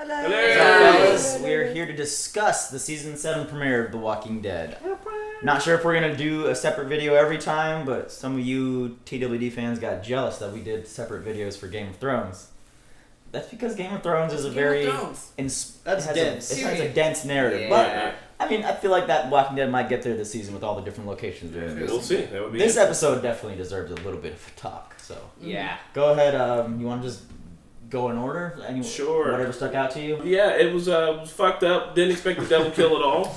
Hello. Hello. What's up, fellas? We're here to discuss the season 7 premiere of The Walking Dead. Not sure if we're gonna do a separate video every time, but some of you TWD fans got jealous that we did separate videos for Game of Thrones. That's because Game of Thrones is a very That's dense. It has a dense narrative, Yeah. but I mean, I feel like that Walking Dead might get there this season with all the different locations they're in. We'll see. That would be This episode definitely deserves a little bit of a talk. So go ahead. You want to just go in order? Sure. Whatever stuck out to you. Yeah, it was fucked up. Didn't expect the double kill at all.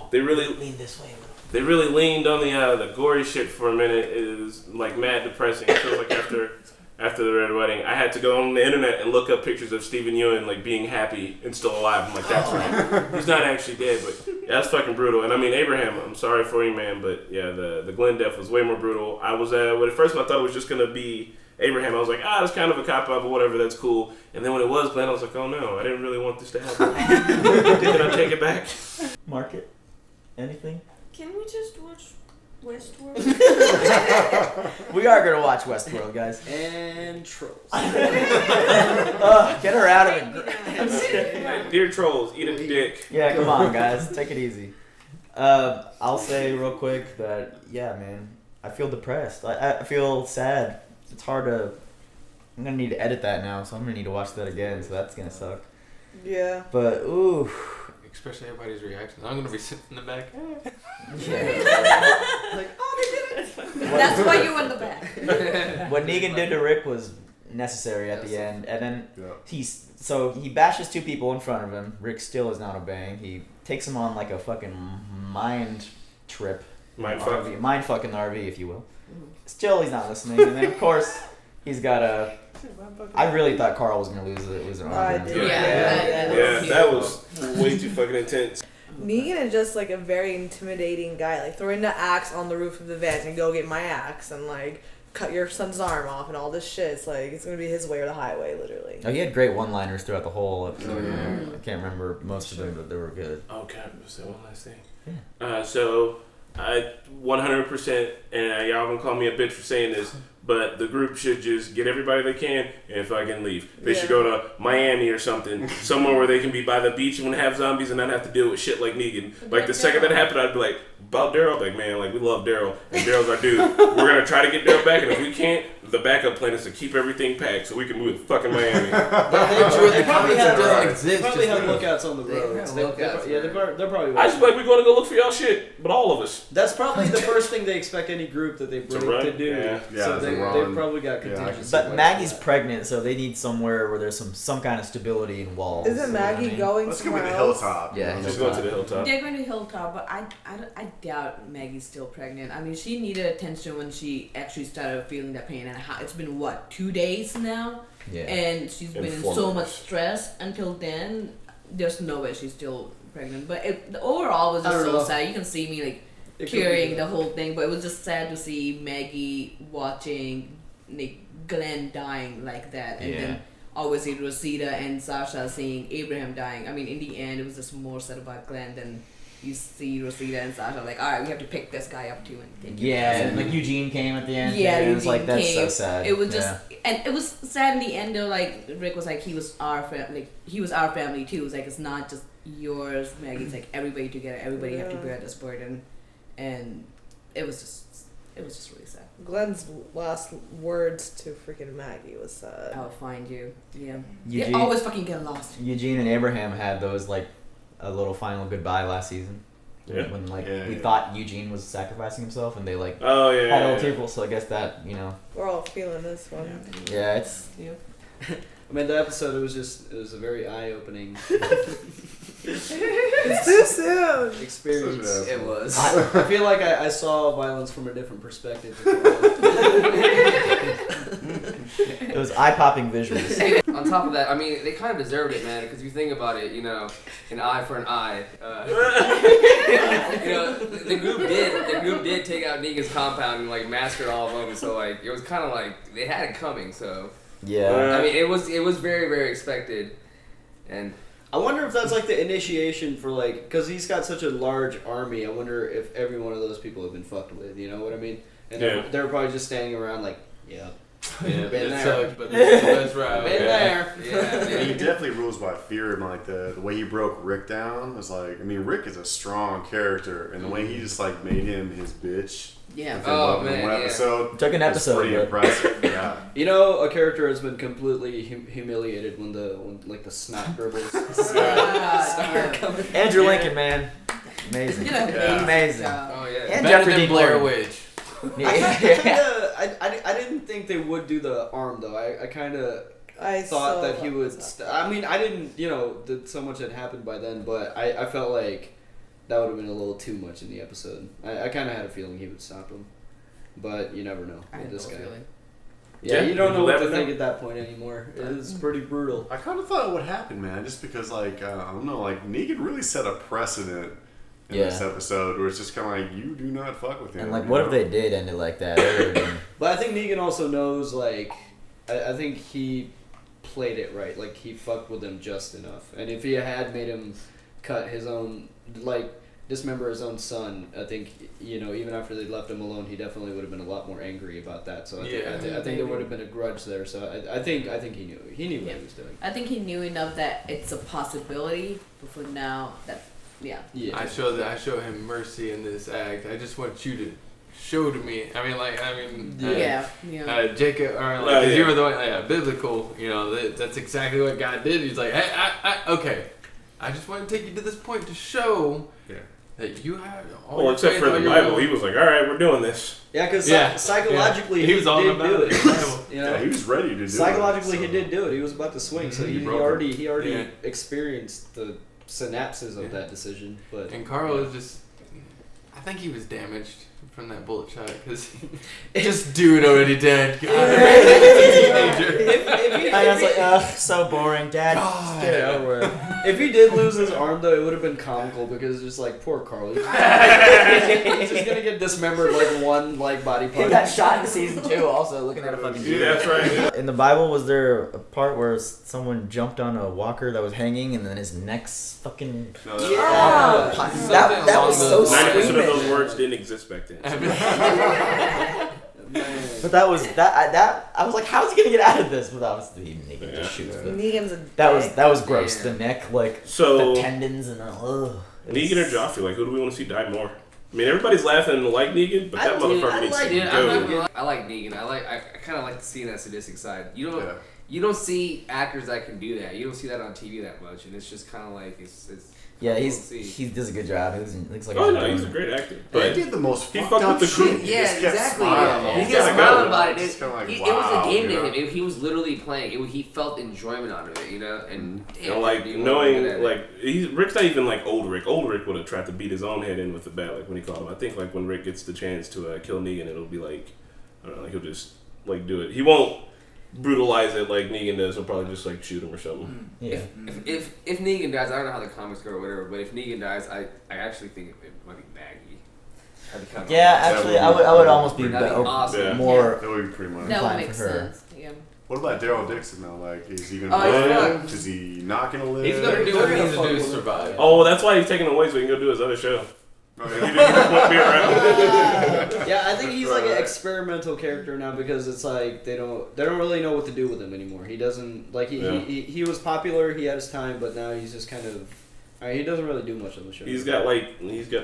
They really lean this way a little. They really leaned on the gory shit for a minute. It was like mad depressing. It feels like after the Red Wedding, I had to go on the internet and look up pictures of Stephen Ewan like being happy and still alive. I'm like, that's right. He's not actually dead, but yeah, that's fucking brutal. And I mean, Abraham, I'm sorry for you, man, but yeah, the Glenn death was way more brutal. I was when at first I thought it was just gonna be Abraham. I was like, that's kind of a cop out, but whatever, that's cool. And then when it was Glenn, I was like, oh no, I didn't really want this to happen. Did I take it back? Market? Anything? Can we just watch Westworld? We are gonna watch Westworld, guys. And trolls. Get her out of it. Dear trolls, eat a dick. Yeah, come on, guys. Take it easy. I'll say real quick that, yeah, man, I feel depressed. I feel sad. It's hard to... I'm gonna need to edit that now, so I'm gonna need to watch that again, so that's gonna suck. Yeah. But, ooh... Especially everybody's reactions. I'm gonna be sitting in the back. Yeah. Like, oh, they did it. That's why you were in the back. What Negan did to Rick was necessary at the end, and then he bashes two people in front of him. Rick still is not obeying. He takes him on like a fucking mind trip, mind fucking RV, if you will. Still, he's not listening, and then of course he's got a. I really thought Carl was gonna lose an arm. Yeah, that was way too fucking intense. Negan is just like a very intimidating guy. Like throwing the axe on the roof of the van and go get my axe and like cut your son's arm off and all this shit. It's like it's gonna be his way or the highway, literally. Oh, he had great one-liners throughout the whole episode. I can't remember most of them, but they were good. Oh god, so one last thing. Yeah. So I 100%, and y'all gonna call me a bitch for saying this, but the group should just get everybody they can and fucking leave. They should go to Miami or something, somewhere where they can be by the beach and have zombies and not have to deal with shit like Negan. Like the second that happened, I'd be like, about Daryl, like man, like we love Daryl and Daryl's our dude. We're gonna try to get Daryl back, and if we can't, the backup plan is to keep everything packed so we can move to fucking Miami. They probably have They probably have lookouts on the roads. They're probably. I just be like, we're gonna go look for y'all shit, but all of us. That's probably the first thing they expect any group that they bring to do. Yeah. So they've probably got contingency. But Maggie's pregnant, so they need somewhere where there's some kind of stability and walls. Isn't Maggie going Let's go with somewhere the else? hilltop. Yeah, Just go to the hilltop. They're going to Hilltop, but I doubt Maggie's still pregnant. I mean, she needed attention when she actually started feeling that pain, and it's been, 2 days now? Yeah. And she's been in so much stress until then. There's no way she's still pregnant. But the overall was just so sad. You can see me, carrying the whole thing, but it was just sad to see Maggie watching Glenn dying like that, and then obviously Rosita and Sasha seeing Abraham dying. I mean, in the end, it was just more sad about Glenn than you see Rosita and Sasha like, all right, we have to pick this guy up too and take him. And Eugene came at the end. Yeah, and it was Eugene that's came. so sad. It was just, and it was sad in the end though. Like Rick was like, he was our family. He was our family too. It was like it's not just yours, Maggie. It's like everybody together. Everybody have to bear this burden, and it was just really sad. Glenn's last words to freaking Maggie was I'll find you. Yeah. Eugene, They always fucking get lost. Eugene and Abraham had those a little final goodbye last season. Yeah. When we thought Eugene was sacrificing himself, and they had Oh a yeah. little tearful. So I guess that we're all feeling this one. Yeah, it's. I mean, the episode it was a very eye-opening It's too soon. experience. It was. I feel like I saw violence from a different perspective. It was eye-popping visuals. On top of that, I mean, they kind of deserved it, man, because you think about it, an eye for an eye. The group did take out Negan's compound and massacred all of them, so it was kind of like they had it coming. So Yeah. I mean, it was very, very expected, and I wonder if that's the initiation for because he's got such a large army. I wonder if every one of those people have been fucked with. You know what I mean? And they're probably just standing around Yeah, Been it there. sucked, but this is the best route. Been there. Yeah, He definitely rules by fear, and like the way he broke Rick down was like, I mean, Rick is a strong character, and the way he just like made him his bitch. Yeah. within Oh, one man, yeah. episode. Took an was episode, pretty but- impressive. Yeah. You know, a character has been completely humiliated when like the snot dribbles start coming. Andrew Lincoln, man, amazing, You know, amazing. Oh yeah. And Better Jeffrey than Dean Blair Morgan. Witch. I didn't think they would do the arm though. I kind of I thought so that he fucked would. this up. I mean, I didn't. That so much had happened by then, but I felt like that would have been a little too much in the episode. I kind of had a feeling he would stop him, but you never know I with had this no guy. feeling. Yeah, Yeah, you don't know you what never to think know. at that point anymore. It is pretty brutal. I kind of thought it would happen, man, just because, like, I don't know, like, Negan really set a precedent in Yeah. this episode where it's just kind of like, you do not fuck with him. And like, you what know? if they did end it like that? That would've been- But I think Negan also knows, like, I think he played it right. Like, he fucked with him just enough. And if he had made him cut his own, like, dismember his own son, I think, even after they left him alone, he definitely would have been a lot more angry about that. So I think there would have been a grudge there. So I think he knew. He knew what Yeah. he was doing. I think he knew enough that it's a possibility, but for now, yeah. Yeah. I show him mercy in this act. I just want you to show to me. Yeah. Jacob, or like, Oh, yeah. you were the one, biblical. That's exactly what God did. He's like, hey, okay. I just want to take you to this point to show that you have all Well, your except faith, for all the your Bible, will. he was like, all right, we're doing this. Yeah, because Yeah. psychologically Yeah. he He was all did about do it. it. Yeah, he was ready to do it. Psychologically, he so- did do it. He was about to swing, so Mhm. he He broke already Yeah. experienced the synapses of Yeah. that decision. But And Carl was just, I think he was damaged from that bullet shot because just dude already dead. God. I was like, ugh, so boring, Dad. Just get it over with. if he did lose his arm, though, it would have been comical because it's just like poor Carl. He's just gonna get dismembered like one body He part. got shot in season 2 also, looking at a fucking dude. Yeah, that's right. In the Bible, was there a part where someone jumped on a walker that was hanging and then his neck's fucking... No, Yeah. That was so 90% of stupid. those words didn't exist back then. But that was I was like, how's he gonna get out of this? But obviously Negan just shoots. But Negan's a that was gross. Yeah. The neck, like So, the tendons and ugh. It was- Negan or Joffrey, like, who do we want to see die more? I mean, everybody's laughing and like Negan, but that motherfucker needs to Dude, I'm not go. gonna lie. I like Negan. I kind of like to see that sadistic side. Yeah. You don't see actors that can do that. You don't see that on TV that much, and it's just kind of like it's. Yeah, cool to see. he does a good job. He looks like Oh, no, he's a great actor. But he But did the most he fucked fucked up with the shit. crew. He Yeah, just kept exactly. smiling. Yeah. He He's kept gotta smiling go. about it. It's kinda like, It was a game to wow, him. He was literally playing. He felt enjoyment out of it, And you know, like, dude, you wanna look at knowing, it. like, Rick's not even like old Rick. Old Rick would have tried to beat his own head in with the bat, like when he caught him. I think, like, when Rick gets the chance to kill Negan, it'll be like, I don't know, like, he'll just, like, do it. He won't brutalize it like Negan does. He'll probably just, like, shoot him or something. Yeah. If Negan dies, I don't know how the comics go or whatever, but if Negan dies, I actually think it might be Maggie. That'd be kind of Yeah, awesome. actually, I would almost be That'd be awesome. Yeah. more. That would be pretty much. That would Fine make for her. sense. Yeah. What about Daryl Dixon though? Like, is he Oh, gonna he's live? not. Is he not gonna live? He's gonna do what he needs to do to survive. Oh, that's why he's taking away so he can go do his other show. Oh, He yeah. just won't be around. Yeah, I think he's like an Right. experimental character now because it's like they don't really know what to do with him anymore. He doesn't like he was popular, he had his time, but now he's just kind of he doesn't really do much on the show. He's got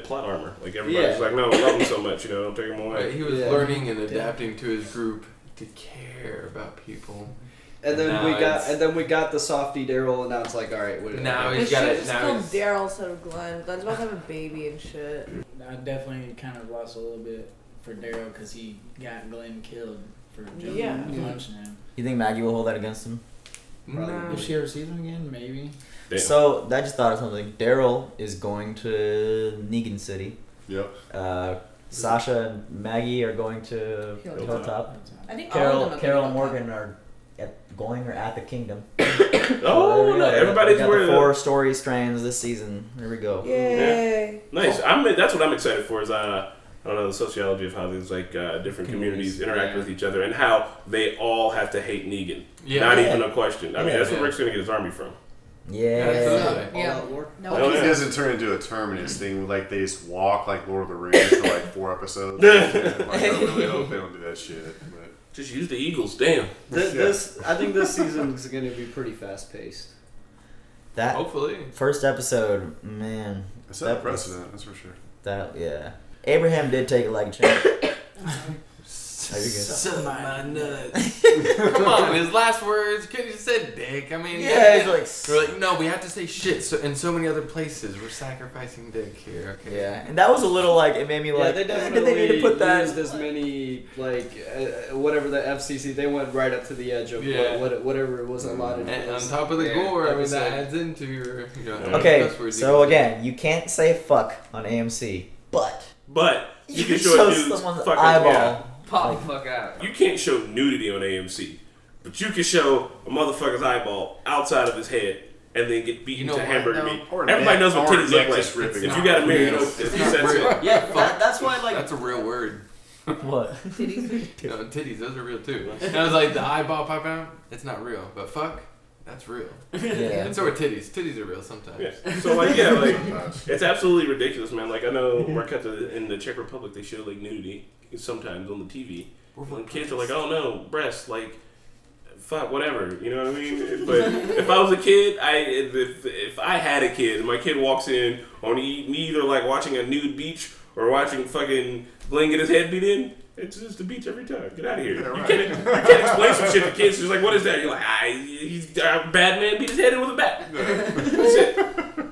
plot armor. Like, everybody's Yeah. like, no, I love him so much, don't take him away. Right, he was Yeah. learning and adapting to his group to care about people. and then Now we got the softy Daryl, and now it's like all right, what Now The he's got shit it. is Now called he's Daryl instead of Glenn. Glenn's about to have a baby and shit. I definitely kind of lost a little bit for Daryl because he got Glenn killed for jumping Yeah. punching him. You think Maggie will hold that against him? no. If she ever sees him again, maybe. Damn. So I just thought of something. Daryl is going to Negan City. Yep. Sasha and Maggie are going to Hilltop. Hilltop. I think all of them are Carol going and to Morgan are going or at the Kingdom. Oh, no, everybody's we got worried. the 4 story strands this season. Here we go. Yay! Nice. That's what I'm excited for. Is I don't know the sociology of how these different communities interact with each other and how they all have to hate Negan. Yeah. Not Yeah. even a question. I mean, Yeah. that's where Rick's gonna get his army from. Yeah. Absolutely. Yeah. war. No, Hope yeah. it doesn't turn into a Terminus thing where like they just walk like Lord of the Rings for like 4 episodes. Like, I really hope they don't do that shit. But Just use the Eagles. Damn. I think this season is going to be pretty fast paced. That Hopefully. first episode, man. It's that precedent, that's for sure. Yeah. Abraham did take a leg change. Suck my nuts. Come on, his last words. You could have just said dick. I mean, Yeah, he's like, we're like, no, we have to say shit. So in so many other places, we're sacrificing dick here. Okay. yeah, and that was a little like it made me like. They did definitely they need to put that? used as many whatever the FCC. They went right up to the edge of whatever was allotted. And on top of the gore, I mean that adds into your. Okay, so again, you can't say fuck on AMC, but you can can show someone's dudes fucking eyeball. yeah. Pop the fuck out. You can't show nudity on AMC, but you can show a motherfucker's eyeball outside of his head and then get beaten to hamburger meat. Everybody knows what titties look like. If you got a million, if you said so. Yeah, that's why That's a real word. What? Titties, those are real too. And I was like, the eyeball pop out, it's not real. But fuck, that's real. Yeah. And so are titties. Titties are real sometimes. Yeah. So it's absolutely ridiculous, man. Like I know in the Czech Republic they show like nudity sometimes on the TV. And kids are like, oh no, breasts, like fuck, whatever, you know what I mean? But if I was a kid, if I had a kid and my kid walks in on me either like watching a nude beach or watching fucking Glenn get his head beat in, it's just the beach every time. Get out of here. Yeah, right. You can't explain some shit to kids. She's like, what is that? You're like, he's a bad man beat his head in with a bat. That's it.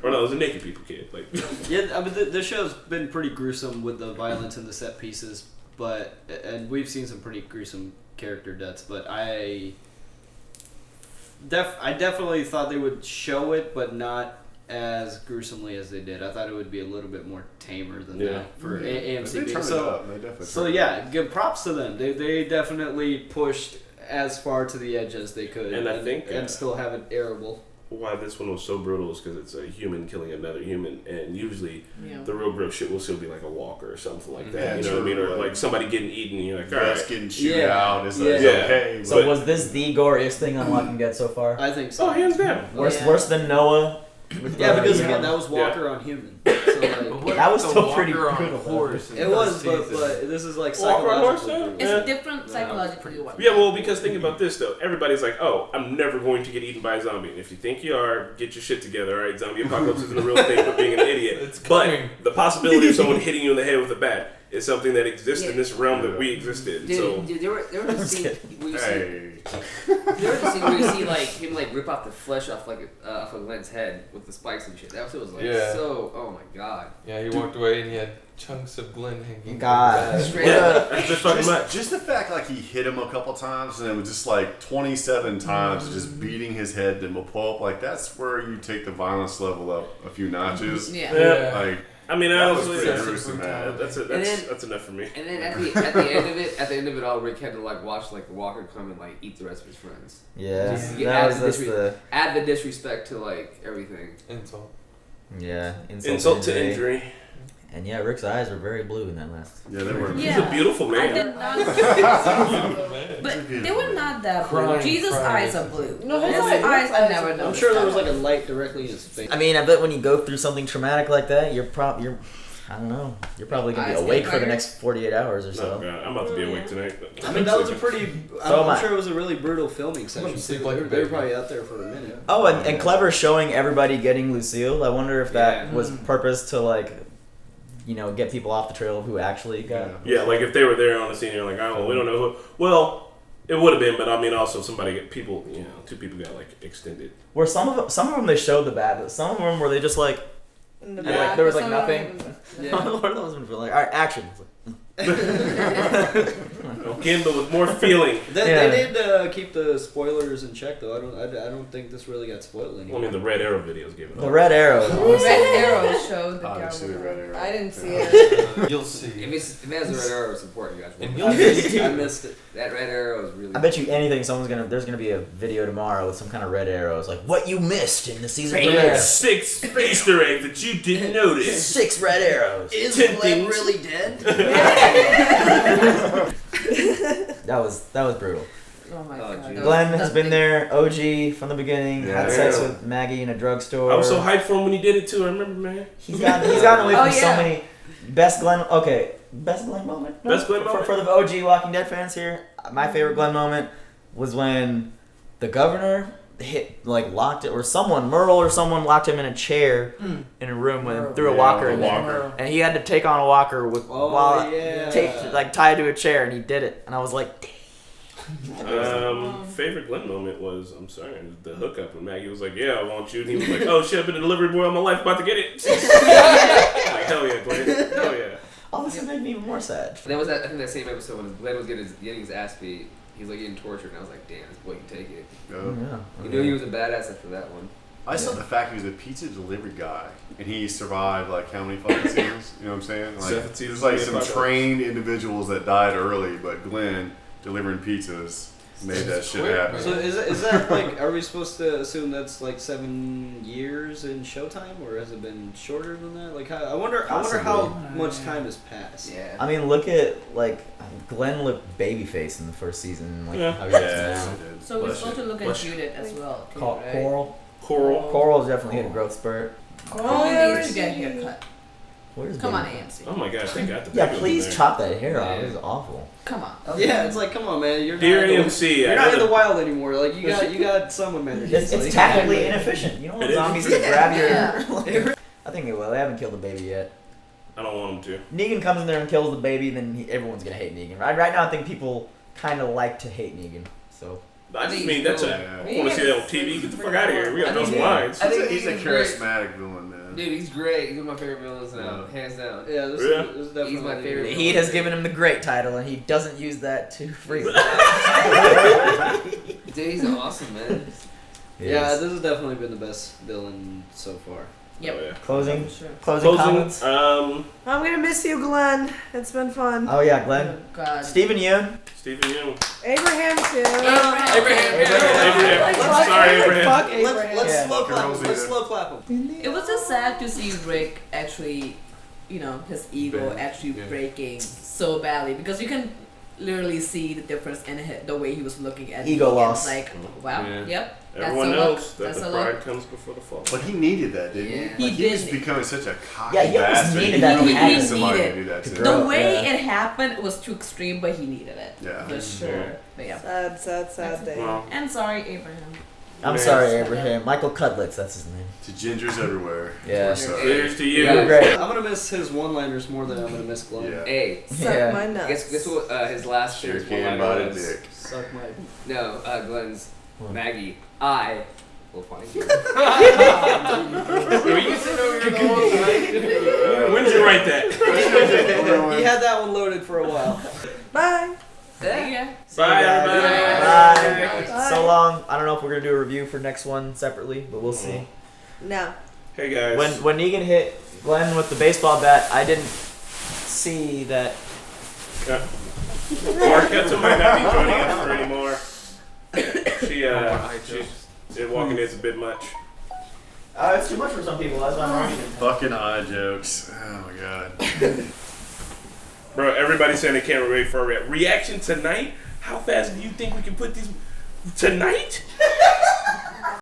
Or no, it was a naked people kid. Like, Yeah, I mean the show's been pretty gruesome with the violence and the set pieces, and we've seen some pretty gruesome character deaths. But I definitely thought they would show it, but not as gruesomely as they did. I thought it would be a little bit more tamer than that for AMC. They turned it up. They definitely So turned it yeah, up. give props to them. They definitely pushed as far to the edge as they could, And I think, and still have it airable. why this one was so brutal is because it's a human killing another human, and usually the real brutal shit will still be like a walker or something like that. Yeah, you know what I mean? true. Or like somebody getting eaten, and you're like, all Grass right. getting chewed out. It's Yeah. okay. So but was this the goriest thing on Walking Dead so far? I think so. Oh, hands down. Worse than Noah? Yeah, because you know, again, that was Walker on human. So like, That was The still pretty walker on brutal, a horse in it the was, first season. but this is like Walker on horse, psychological. yeah? It's different psychologically. Yeah, well, because think about this though. Everybody's like, "Oh, I'm never going to get eaten by a zombie." And if you think you are, get your shit together. All right, zombie apocalypse isn't a real thing for being an idiot. It's But coming. the possibility of someone hitting you in the head with a bat is something that exists in this realm that we exist in. So Dude, there were the scene where you see, hey, there was the scene where you see like him like rip off the flesh off off of Glenn's head with the spikes and shit. That was like so. Oh my god. Yeah, he walked away and he had chunks of Glenn hanging. God. Straight yeah, up. that's just fucking much. just the fact like he hit him a couple times and it was just like 27 times just beating his head to pull up, like that's where you take the violence level up a few notches. Yeah. Like I mean, that was honestly, pretty gruesome, man. that's enough for me. And then at the end of it all, Rick had to like watch like the Walker come and like eat the rest of his friends. Yeah. Just That was just the... add the disrespect to like everything. Insult. Yeah. Insult to injury. And yeah, Rick's eyes were very blue in that last. yeah, they were. He's a beautiful I man. did not. But they were not that blue. Crying, Jesus' crying. eyes are blue. No, His his eyes I never I'm noticed. sure there that. was like a light directly in his face. I mean, I bet when you go through something traumatic like that, you're I don't know. You're probably gonna be Eyes awake get for the tired. next 48 hours or Oh so. god, I'm about to be awake tonight. But I mean, that was a pretty. So am I. I'm sure it was a really brutal filming session. sleep too. like a They were baby. probably out there for a minute. Oh, and Clever showing everybody getting Lucille. I wonder if that Yeah. was purpose to like, get people off the trail who actually got. Yeah, like if they were there on the scene, you're like, oh, we don't know who. Well, it would have been, but I mean, also two people got like extended. Where some of them they showed the bad, but some of them were they just like, In the and, like, back there or was like something. nothing. One of those ones were like, all right, action. Again, but with more feeling. They did keep the spoilers in check, though. I don't think this really got spoiled I anymore. mean, the Red Arrow videos gave it The all. Red Arrow. Red Arrow showed the I didn't see the cowboy. red arrow. I didn't see it. You'll see. If it has a red arrow, it's important, you guys. And Remember. you'll see. I missed it. That red arrow is really. I bet you anything there's gonna be a video tomorrow with some kind of red arrows, like what you missed in the season premiere. 6 Easter eggs that you didn't notice. 6 red arrows. Is 10 Glenn things. really dead? That was brutal. Oh my Oh, god. geez. Glenn has been there, OG from the beginning, had Yeah. sex with Maggie in a drugstore. I was so hyped for him when he did it too. I remember, man. He's gotten away from Oh, so yeah. many best Glenn moment. No, Best Glenn for, moment? for the OG Walking Dead fans here. my favorite Glenn moment was when the governor locked it, or someone, Merle or someone locked him in a chair in a room with him, threw a walker in there, and he had to take on a walker with tied to a chair, and he did it, and I was like, favorite Glenn moment was, the hookup when Maggie was like, yeah, I want you, and he was like, oh shit, I've been a delivery boy all my life, about to get it. Like, hell yeah, Glenn, hell yeah. Oh, this is making me even more sad. That was I think that same episode when Glenn was getting his ass beat. He's like getting tortured, and I was like, damn, this boy can take it. Yeah. You knew he was a badass after that one. I saw the fact he was a pizza delivery guy, and he survived like how many fucking seasons? You know what I'm saying? Like, there's like some trained individuals that died early, but Glenn delivering pizzas made that shit happen. So is that like? Are we supposed to assume that's like 7 years in Showtime, or has it been shorter than that? Like, I wonder how much time has passed. Yeah. I mean, look at Glenn looked babyface in the first season, how he looks now. So we're supposed to look at Judith as well. Too, right? Coral's definitely hit a growth spurt. Coral needs to get a haircut. Where's Come on, baby? AMC. Oh my gosh, they got the Yeah, baby please over there. chop that hair off. It was awful. Come on. Yeah, it's like, come on, man, you're Dear not. AMC, You're not in the wild anymore. Like you got some amenities. It's tactically inefficient. You don't want It is. zombies to grab your. I think they will. They haven't killed the baby yet. I don't want them to. Negan comes in there and kills the baby, then everyone's gonna hate Negan. Right now, I think people kind of like to hate Negan. So. I just mean that's I want to see that on TV. Get the fuck out of here. We got no lines. I think He's a charismatic villain, man. Dude, he's great. He's one of my favorite villains now, hands down. Yeah, this is definitely He's my favorite. The Heat has given him the great title, and he doesn't use that too freely. Dude, he's awesome, man. Yeah, this has definitely been the best villain so far. Yep. Oh, yeah. Closing Closing. comments. I'm gonna miss you, Glenn. It's been fun. Oh yeah, Glenn. God. Stephen Yeun. Stephen Yeun. Abraham too. Abraham. I'm sorry, Abraham. Fuck Abraham. Let's slow clap Girls him. Let's either. slow clap him. It was just sad to see Rick actually, his ego actually breaking so badly, because you can literally see the difference in the way he was looking at Ego Negan. loss. Like, wow, yep. Everyone that's knows that that's the a pride look. comes before the fall. But he needed that, didn't he? Yeah. Like, He was did. becoming such a cocky Yeah, he almost bastard. needed that to He happen. needed somebody He to do that needed to. to The way Yeah. it happened was too extreme, but he needed it. Yeah. For sure. But yeah. Sad day. Well, And sorry, Abraham. I'm Man. sorry, Abraham. Michael Cutlets, that's his name. To gingers everywhere. Yeah. We're sorry. here's to you. You were great. I'm gonna miss his one-liners more than I'm gonna miss Glenn. Yeah. Hey, Suck Yeah. my nuts. guess what his last Sure famous can one-liner bite a was? dick. Suck my. No, Glenn's What? Maggie. I will find you. Were you sitting over here the whole time? When did you write that? He had that one loaded for a while. Bye. Yeah. Bye, everybody. Bye. Bye. So long. I don't know if we're gonna do a review for next one separately, but we'll see. No. Hey guys. When Negan hit Glenn with the baseball bat, I didn't see that. Marquetta might not be joining us for anymore. She's walking is a bit much. It's too much for some people. That's why I'm rushing it. Fucking eye jokes. Oh my god. Bro, everybody's saying they can't wait for a reaction tonight. How fast do you think we can put these tonight?